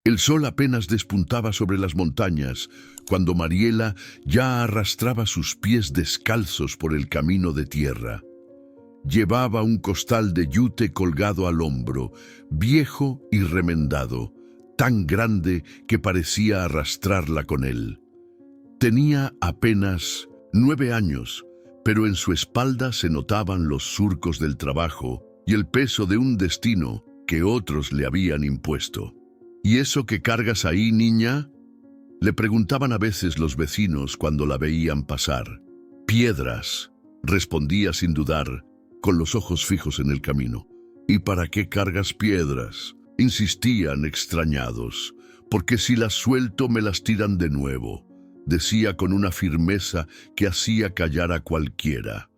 El sol apenas despuntaba sobre las montañas, cuando Mariela ya arrastraba sus pies descalzos por el camino de tierra. Llevaba un costal de yute colgado al hombro, viejo y remendado, tan grande que parecía arrastrarla con él. Tenía apenas 9 años, pero en su espalda se notaban los surcos del trabajo y el peso de un destino que otros le habían impuesto. ¿Y eso que cargas ahí, niña?, le preguntaban a veces los vecinos cuando la veían pasar. Piedras, respondía sin dudar, con los ojos fijos en el camino. ¿Y para qué cargas piedras?, insistían extrañados. Porque si las suelto me las tiran de nuevo, decía con una firmeza que hacía callar a cualquiera.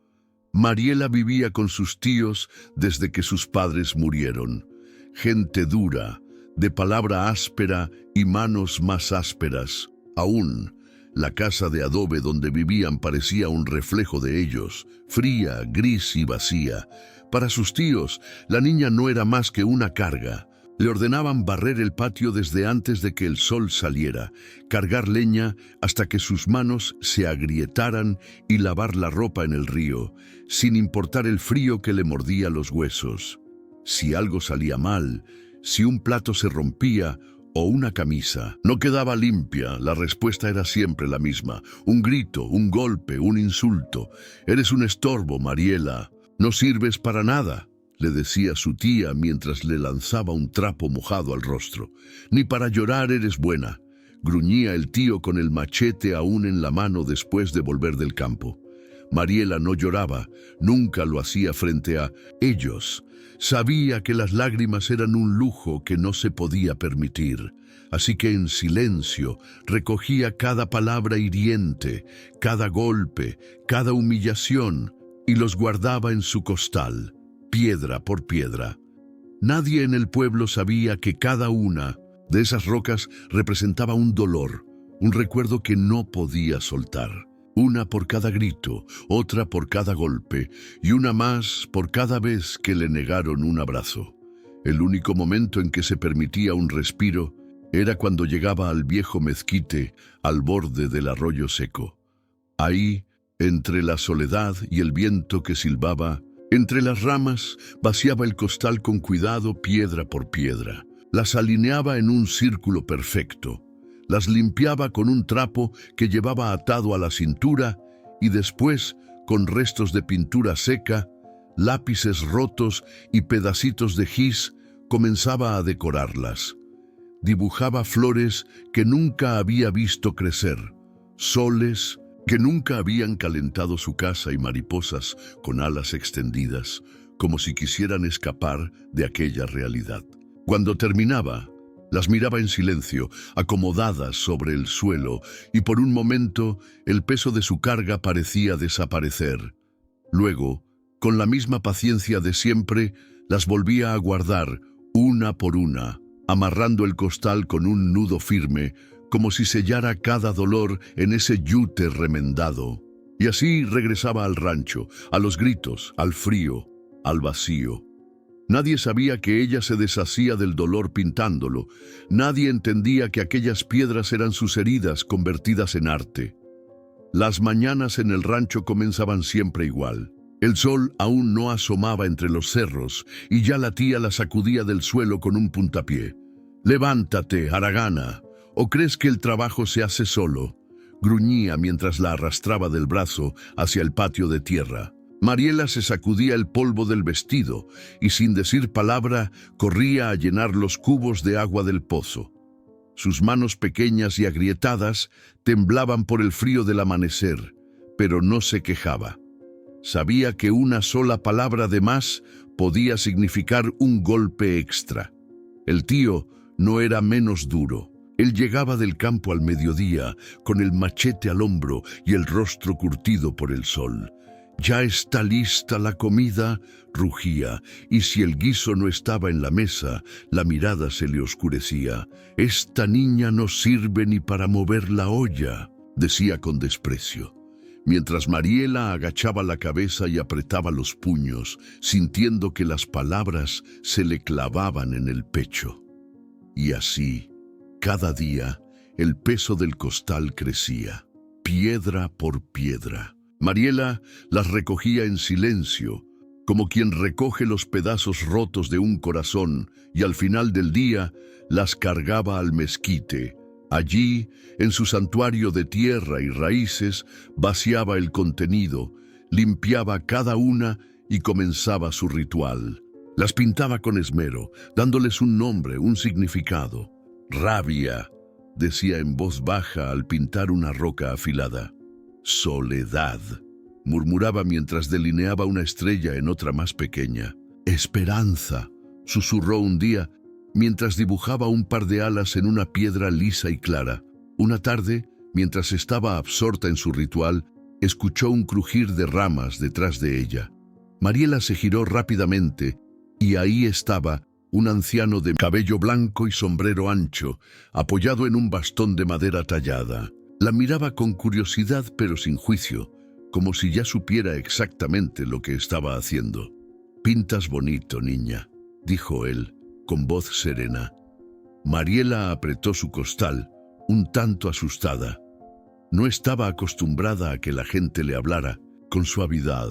Mariela vivía con sus tíos desde que sus padres murieron. Gente dura, de palabra áspera y manos más ásperas. Aún, la casa de adobe donde vivían parecía un reflejo de ellos, fría, gris y vacía. Para sus tíos, la niña no era más que una carga. Le ordenaban barrer el patio desde antes de que el sol saliera, cargar leña hasta que sus manos se agrietaran y lavar la ropa en el río, sin importar el frío que le mordía los huesos. Si algo salía mal, si un plato se rompía o una camisa no quedaba limpia, la respuesta era siempre la misma. Un grito, un golpe, un insulto. «Eres un estorbo, Mariela. No sirves para nada», le decía su tía mientras le lanzaba un trapo mojado al rostro. «Ni para llorar eres buena», gruñía el tío con el machete aún en la mano después de volver del campo. Mariela no lloraba, nunca lo hacía frente a ellos. Sabía que las lágrimas eran un lujo que no se podía permitir, así que en silencio recogía cada palabra hiriente, cada golpe, cada humillación, y los guardaba en su costal, piedra por piedra. Nadie en el pueblo sabía que cada una de esas rocas representaba un dolor, un recuerdo que no podía soltar. Una por cada grito, otra por cada golpe, y una más por cada vez que le negaron un abrazo. El único momento en que se permitía un respiro era cuando llegaba al viejo mezquite al borde del arroyo seco. Ahí, entre la soledad y el viento que silbaba, entre las ramas, vaciaba el costal con cuidado piedra por piedra. Las alineaba en un círculo perfecto. Las limpiaba con un trapo que llevaba atado a la cintura y después, con restos de pintura seca, lápices rotos y pedacitos de gis, comenzaba a decorarlas. Dibujaba flores que nunca había visto crecer, soles que nunca habían calentado su casa y mariposas con alas extendidas, como si quisieran escapar de aquella realidad. Cuando terminaba, las miraba en silencio, acomodadas sobre el suelo, y por un momento el peso de su carga parecía desaparecer. Luego, con la misma paciencia de siempre, las volvía a guardar, una por una, amarrando el costal con un nudo firme, como si sellara cada dolor en ese yute remendado. Y así regresaba al rancho, a los gritos, al frío, al vacío. Nadie sabía que ella se deshacía del dolor pintándolo. Nadie entendía que aquellas piedras eran sus heridas convertidas en arte. Las mañanas en el rancho comenzaban siempre igual. El sol aún no asomaba entre los cerros y ya la tía la sacudía del suelo con un puntapié. «Levántate, haragana, ¿o crees que el trabajo se hace solo?», gruñía mientras la arrastraba del brazo hacia el patio de tierra. Mariela se sacudía el polvo del vestido y sin decir palabra corría a llenar los cubos de agua del pozo. Sus manos pequeñas y agrietadas temblaban por el frío del amanecer, pero no se quejaba. Sabía que una sola palabra de más podía significar un golpe extra. El tío no era menos duro. Él llegaba del campo al mediodía con el machete al hombro y el rostro curtido por el sol. «Ya está lista la comida», rugía, y si el guiso no estaba en la mesa, la mirada se le oscurecía. «Esta niña no sirve ni para mover la olla», decía con desprecio, mientras Mariela agachaba la cabeza y apretaba los puños, sintiendo que las palabras se le clavaban en el pecho. Y así, Cada día, el peso del costal crecía, piedra por piedra. Mariela las recogía en silencio, como quien recoge los pedazos rotos de un corazón, y al final del día las cargaba al mezquite. Allí, en su santuario de tierra y raíces, vaciaba el contenido, limpiaba cada una y comenzaba su ritual. Las pintaba con esmero, dándoles un nombre, un significado. Rabia, decía en voz baja al pintar una roca afilada. Soledad, murmuraba mientras delineaba una estrella en otra más pequeña. Esperanza, susurró un día mientras dibujaba un par de alas en una piedra lisa y clara. Una tarde, mientras estaba absorta en su ritual, escuchó un crujir de ramas detrás de ella. Mariela se giró rápidamente y ahí estaba un anciano de cabello blanco y sombrero ancho, apoyado en un bastón de madera tallada. La miraba con curiosidad pero sin juicio, como si ya supiera exactamente lo que estaba haciendo. «Pintas bonito, niña», dijo él, con voz serena. Mariela apretó su costal, un tanto asustada. No estaba acostumbrada a que la gente le hablara con suavidad.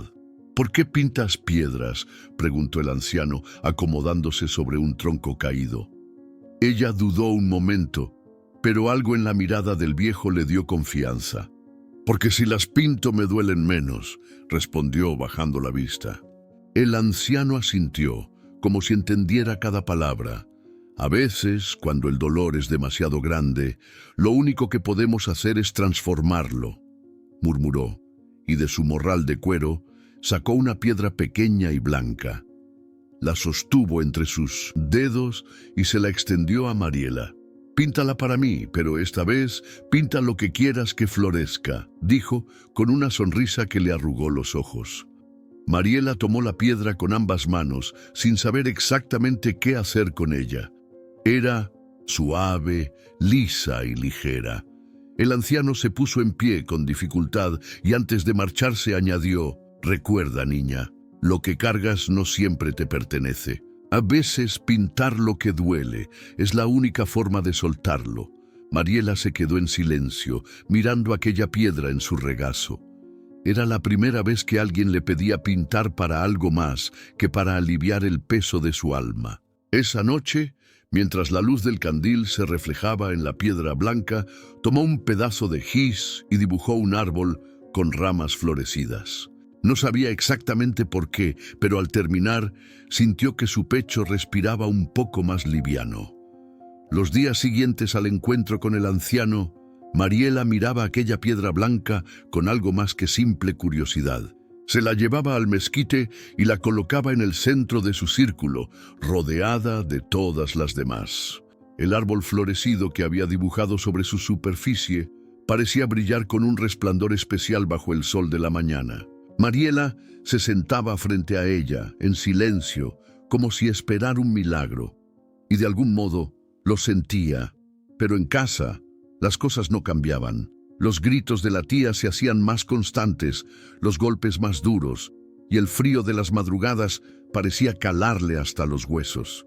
«¿Por qué pintas piedras?», preguntó el anciano, acomodándose sobre un tronco caído. Ella dudó un momento, pero algo en la mirada del viejo le dio confianza. «Porque si las pinto me duelen menos», respondió bajando la vista. El anciano asintió, como si entendiera cada palabra. «A veces, cuando el dolor es demasiado grande, lo único que podemos hacer es transformarlo», murmuró, y de su morral de cuero sacó una piedra pequeña y blanca. La sostuvo entre sus dedos y se la extendió a Mariela. «Píntala para mí, pero esta vez pinta lo que quieras que florezca», dijo con una sonrisa que le arrugó los ojos. Mariela tomó la piedra con ambas manos, sin saber exactamente qué hacer con ella. Era suave, lisa y ligera. El anciano se puso en pie con dificultad y antes de marcharse añadió: «Recuerda, niña, lo que cargas no siempre te pertenece. A veces pintar lo que duele es la única forma de soltarlo». Mariela se quedó en silencio, mirando aquella piedra en su regazo. Era la primera vez que alguien le pedía pintar para algo más que para aliviar el peso de su alma. Esa noche, mientras la luz del candil se reflejaba en la piedra blanca, tomó un pedazo de gis y dibujó un árbol con ramas florecidas. No sabía exactamente por qué, pero al terminar, sintió que su pecho respiraba un poco más liviano. Los días siguientes al encuentro con el anciano, Mariela miraba aquella piedra blanca con algo más que simple curiosidad. Se la llevaba al mezquite y la colocaba en el centro de su círculo, rodeada de todas las demás. El árbol florecido que había dibujado sobre su superficie parecía brillar con un resplandor especial bajo el sol de la mañana. Mariela se sentaba frente a ella, en silencio, como si esperara un milagro. Y de algún modo lo sentía, pero en casa las cosas no cambiaban. Los gritos de la tía se hacían más constantes, los golpes más duros, y el frío de las madrugadas parecía calarle hasta los huesos.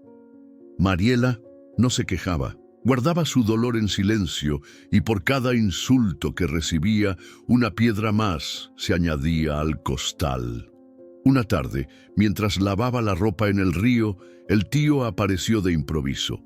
Mariela no se quejaba, guardaba su dolor en silencio, y por cada insulto que recibía, una piedra más se añadía al costal. Una tarde, mientras lavaba la ropa en el río, el tío apareció de improviso.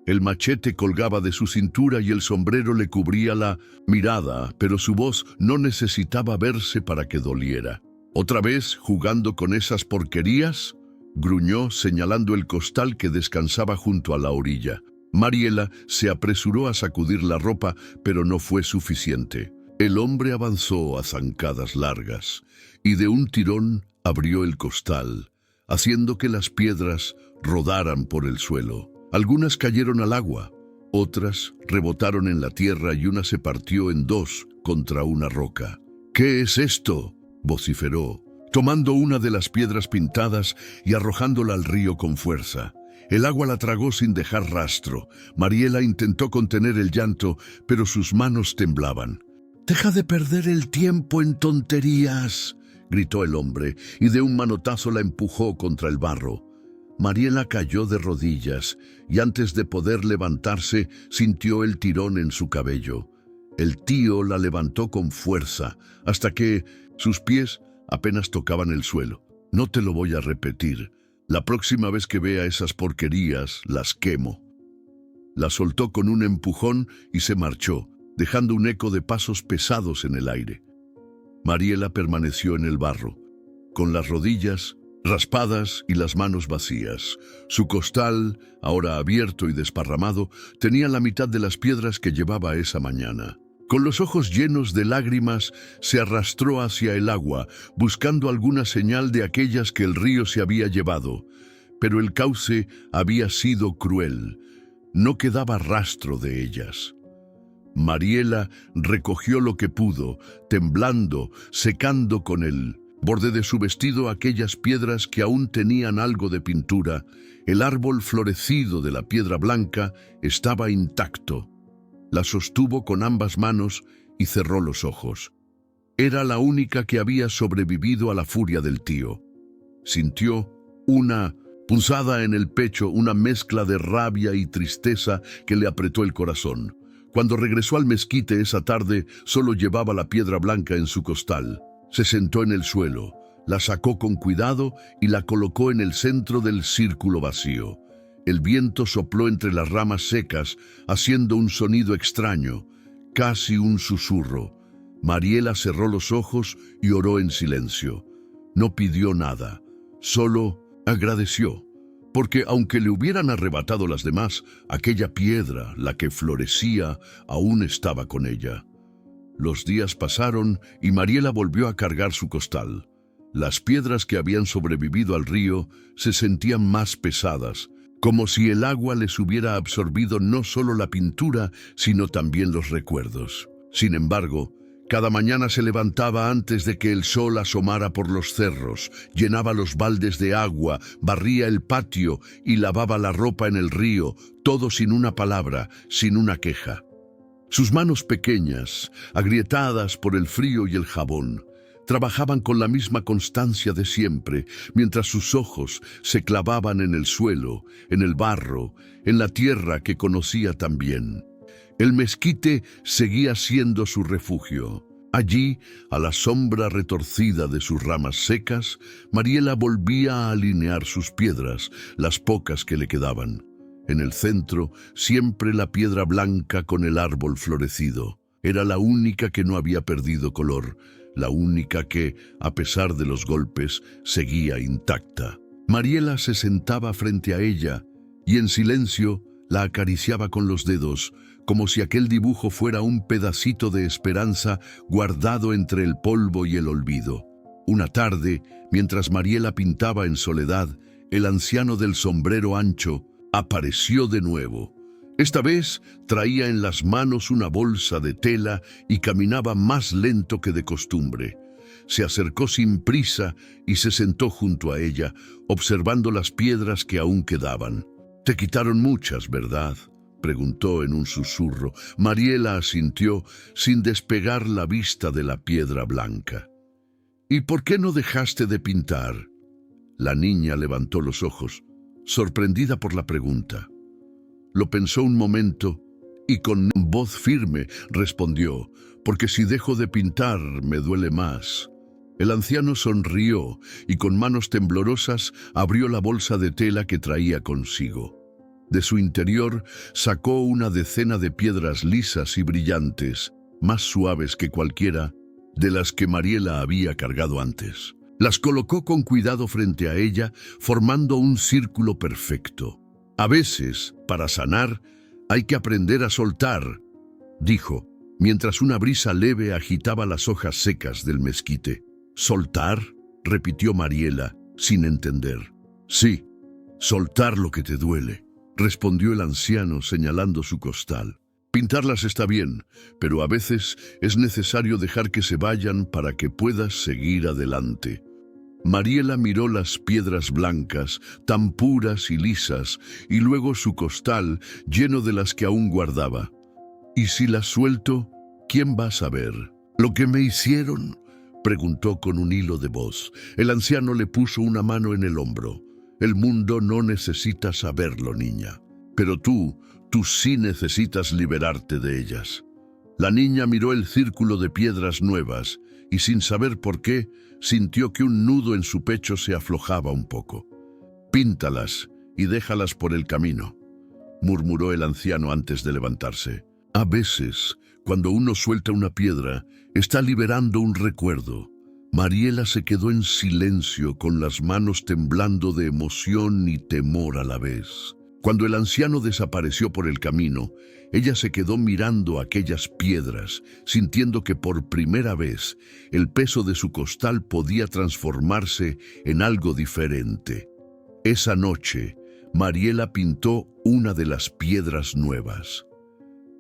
El machete colgaba de su cintura y el sombrero le cubría la mirada, pero su voz no necesitaba verse para que doliera. «¿Otra vez jugando con esas porquerías?», gruñó señalando el costal que descansaba junto a la orilla. Mariela se apresuró a sacudir la ropa, pero no fue suficiente. El hombre avanzó a zancadas largas y de un tirón abrió el costal, haciendo que las piedras rodaran por el suelo. Algunas cayeron al agua, otras rebotaron en la tierra y una se partió en dos contra una roca. «¿Qué es esto?», vociferó, tomando una de las piedras pintadas y arrojándola al río con fuerza. El agua la tragó sin dejar rastro. Mariela intentó contener el llanto, pero sus manos temblaban. «Deja de perder el tiempo en tonterías», gritó el hombre, y de un manotazo la empujó contra el barro. Mariela cayó de rodillas y antes de poder levantarse sintió el tirón en su cabello. El tío la levantó con fuerza hasta que sus pies apenas tocaban el suelo. No te lo voy a repetir. La próxima vez que vea esas porquerías, las quemo. La soltó con un empujón y se marchó, dejando un eco de pasos pesados en el aire. Mariela permaneció en el barro, con las rodillas raspadas y las manos vacías. Su costal, ahora abierto y desparramado, tenía la mitad de las piedras que llevaba esa mañana. Con los ojos llenos de lágrimas, se arrastró hacia el agua, buscando alguna señal de aquellas que el río se había llevado. Pero el cauce había sido cruel. No quedaba rastro de ellas. Mariela recogió lo que pudo, temblando, secando con el borde de su vestido aquellas piedras que aún tenían algo de pintura. El árbol florecido de la piedra blanca estaba intacto. La sostuvo con ambas manos y cerró los ojos. Era la única que había sobrevivido a la furia del tío. Sintió una punzada en el pecho, una mezcla de rabia y tristeza que le apretó el corazón. Cuando regresó al mezquite esa tarde, solo llevaba la piedra blanca en su costal. Se sentó en el suelo, la sacó con cuidado y la colocó en el centro del círculo vacío. El viento sopló entre las ramas secas, haciendo un sonido extraño, casi un susurro. Mariela cerró los ojos y oró en silencio. No pidió nada, solo agradeció, porque aunque le hubieran arrebatado las demás, aquella piedra, la que florecía, aún estaba con ella. Los días pasaron y Mariela volvió a cargar su costal. Las piedras que habían sobrevivido al río se sentían más pesadas, como si el agua les hubiera absorbido no solo la pintura, sino también los recuerdos. Sin embargo, cada mañana se levantaba antes de que el sol asomara por los cerros, llenaba los baldes de agua, barría el patio y lavaba la ropa en el río, todo sin una palabra, sin una queja. Sus manos pequeñas, agrietadas por el frío y el jabón, trabajaban con la misma constancia de siempre, mientras sus ojos se clavaban en el suelo, en el barro, en la tierra que conocía tan bien. El mezquite seguía siendo su refugio. Allí, a la sombra retorcida de sus ramas secas, Mariela volvía a alinear sus piedras, las pocas que le quedaban. En el centro, siempre la piedra blanca con el árbol florecido. Era la única que no había perdido color, la única que, a pesar de los golpes, seguía intacta. Mariela se sentaba frente a ella y en silencio la acariciaba con los dedos, como si aquel dibujo fuera un pedacito de esperanza guardado entre el polvo y el olvido. Una tarde, mientras Mariela pintaba en soledad, el anciano del sombrero ancho apareció de nuevo. Esta vez traía en las manos una bolsa de tela y caminaba más lento que de costumbre. Se acercó sin prisa y se sentó junto a ella, observando las piedras que aún quedaban. «Te quitaron muchas, ¿verdad?», preguntó en un susurro. Mariela asintió sin despegar la vista de la piedra blanca. «¿Y por qué no dejaste de pintar?». La niña levantó los ojos, sorprendida por la pregunta. Lo pensó un momento y con voz firme respondió: «Porque si dejo de pintar me duele más». El anciano sonrió y con manos temblorosas abrió la bolsa de tela que traía consigo. De su interior sacó una decena de piedras lisas y brillantes, más suaves que cualquiera de las que Mariela había cargado antes. Las colocó con cuidado frente a ella, formando un círculo perfecto. «A veces, para sanar, hay que aprender a soltar», dijo, mientras una brisa leve agitaba las hojas secas del mezquite. «¿Soltar?», repitió Mariela, sin entender. «Sí, soltar lo que te duele», respondió el anciano señalando su costal. «Pintarlas está bien, pero a veces es necesario dejar que se vayan para que puedas seguir adelante». Mariela miró las piedras blancas, tan puras y lisas, y luego su costal, lleno de las que aún guardaba. «¿Y si las suelto, quién va a saber lo que me hicieron?», preguntó con un hilo de voz. El anciano le puso una mano en el hombro. El mundo no necesita saberlo, niña. Pero tú sí necesitas liberarte de ellas. La niña miró el círculo de piedras nuevas y, sin saber por qué, sintió que un nudo en su pecho se aflojaba un poco. «Píntalas y déjalas por el camino», murmuró el anciano antes de levantarse. A veces, cuando uno suelta una piedra, está liberando un recuerdo. Mariela se quedó en silencio, con las manos temblando de emoción y temor a la vez. Cuando el anciano desapareció por el camino, ella se quedó mirando aquellas piedras, sintiendo que por primera vez el peso de su costal podía transformarse en algo diferente. Esa noche, Mariela pintó una de las piedras nuevas.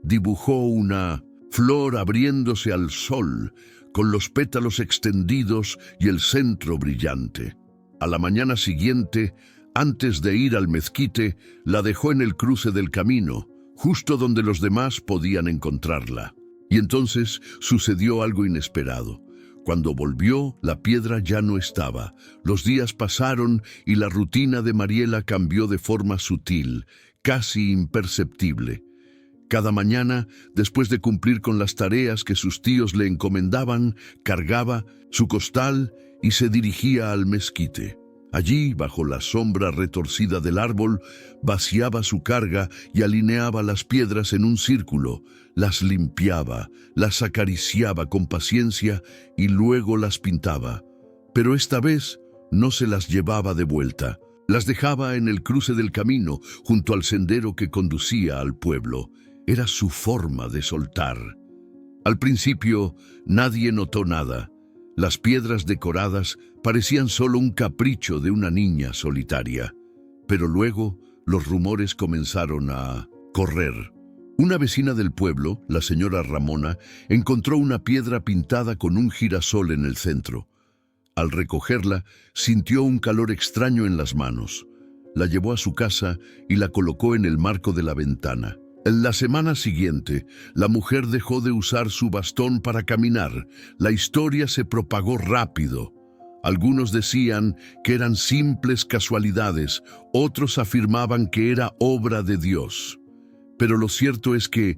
Dibujó una flor abriéndose al sol, con los pétalos extendidos y el centro brillante. A la mañana siguiente, antes de ir al mezquite, la dejó en el cruce del camino, justo donde los demás podían encontrarla. Y entonces sucedió algo inesperado. Cuando volvió, la piedra ya no estaba. Los días pasaron y la rutina de Mariela cambió de forma sutil, casi imperceptible. Cada mañana, después de cumplir con las tareas que sus tíos le encomendaban, cargaba su costal y se dirigía al mezquite. Allí, bajo la sombra retorcida del árbol, vaciaba su carga y alineaba las piedras en un círculo, las limpiaba, las acariciaba con paciencia y luego las pintaba. Pero esta vez no se las llevaba de vuelta. Las dejaba en el cruce del camino, junto al sendero que conducía al pueblo. Era su forma de soltar. Al principio, nadie notó nada. Las piedras decoradas parecían solo un capricho de una niña solitaria. Pero luego, los rumores comenzaron a correr. Una vecina del pueblo, la señora Ramona, encontró una piedra pintada con un girasol en el centro. Al recogerla, sintió un calor extraño en las manos. La llevó a su casa y la colocó en el marco de la ventana. En la semana siguiente, la mujer dejó de usar su bastón para caminar. La historia se propagó rápido. Algunos decían que eran simples casualidades, otros afirmaban que era obra de Dios. Pero lo cierto es que,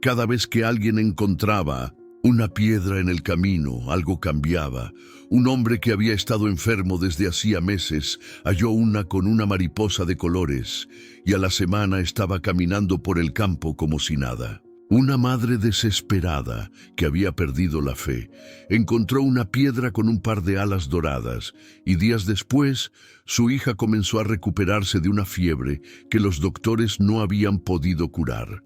cada vez que alguien encontraba una piedra en el camino, algo cambiaba. Un hombre que había estado enfermo desde hacía meses halló una con una mariposa de colores y a la semana estaba caminando por el campo como si nada. Una madre desesperada, que había perdido la fe, encontró una piedra con un par de alas doradas y días después su hija comenzó a recuperarse de una fiebre que los doctores no habían podido curar.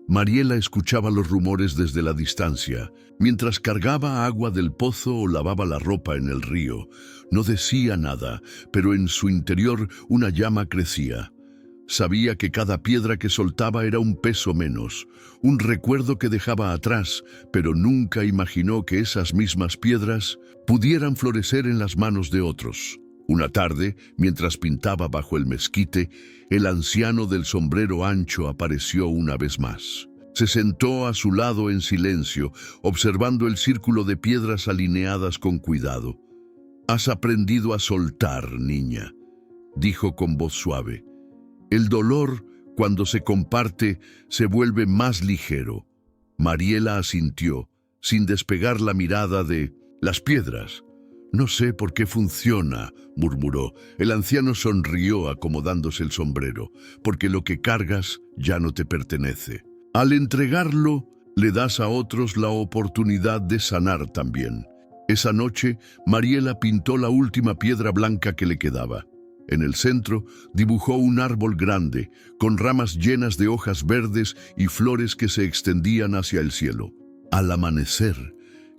Mariela escuchaba los rumores desde la distancia. Mientras cargaba agua del pozo o lavaba la ropa en el río, no decía nada, pero en su interior una llama crecía. Sabía que cada piedra que soltaba era un peso menos, un recuerdo que dejaba atrás, pero nunca imaginó que esas mismas piedras pudieran florecer en las manos de otros. Una tarde, mientras pintaba bajo el mezquite, el anciano del sombrero ancho apareció una vez más. Se sentó a su lado en silencio, observando el círculo de piedras alineadas con cuidado. «Has aprendido a soltar, niña», dijo con voz suave. «El dolor, cuando se comparte, se vuelve más ligero». Mariela asintió, sin despegar la mirada de las piedras. «No sé por qué funciona», murmuró. El anciano sonrió acomodándose el sombrero, «porque lo que cargas ya no te pertenece. Al entregarlo, le das a otros la oportunidad de sanar también». Esa noche, Mariela pintó la última piedra blanca que le quedaba. En el centro, dibujó un árbol grande, con ramas llenas de hojas verdes y flores que se extendían hacia el cielo. Al amanecer,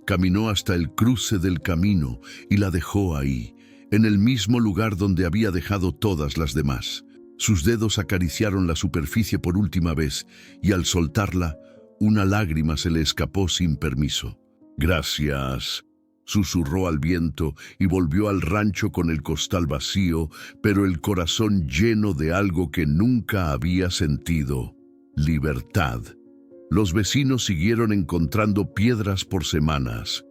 caminó hasta el cruce del camino y la dejó ahí, en el mismo lugar donde había dejado todas las demás. Sus dedos acariciaron la superficie por última vez y al soltarla, una lágrima se le escapó sin permiso. «Gracias», susurró al viento y volvió al rancho con el costal vacío, pero el corazón lleno de algo que nunca había sentido: libertad. Los vecinos siguieron encontrando piedras por semanas.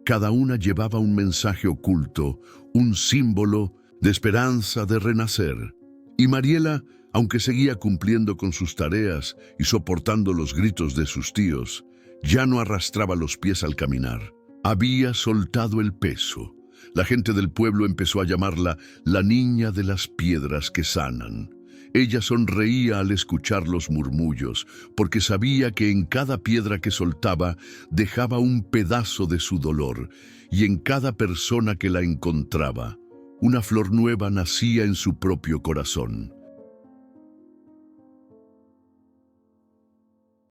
Cada una llevaba un mensaje oculto, un símbolo de esperanza de renacer. Y Mariela, aunque seguía cumpliendo con sus tareas y soportando los gritos de sus tíos, ya no arrastraba los pies al caminar. Había soltado el peso. La gente del pueblo empezó a llamarla la niña de las piedras que sanan. Ella sonreía al escuchar los murmullos, porque sabía que en cada piedra que soltaba dejaba un pedazo de su dolor, y en cada persona que la encontraba, una flor nueva nacía en su propio corazón.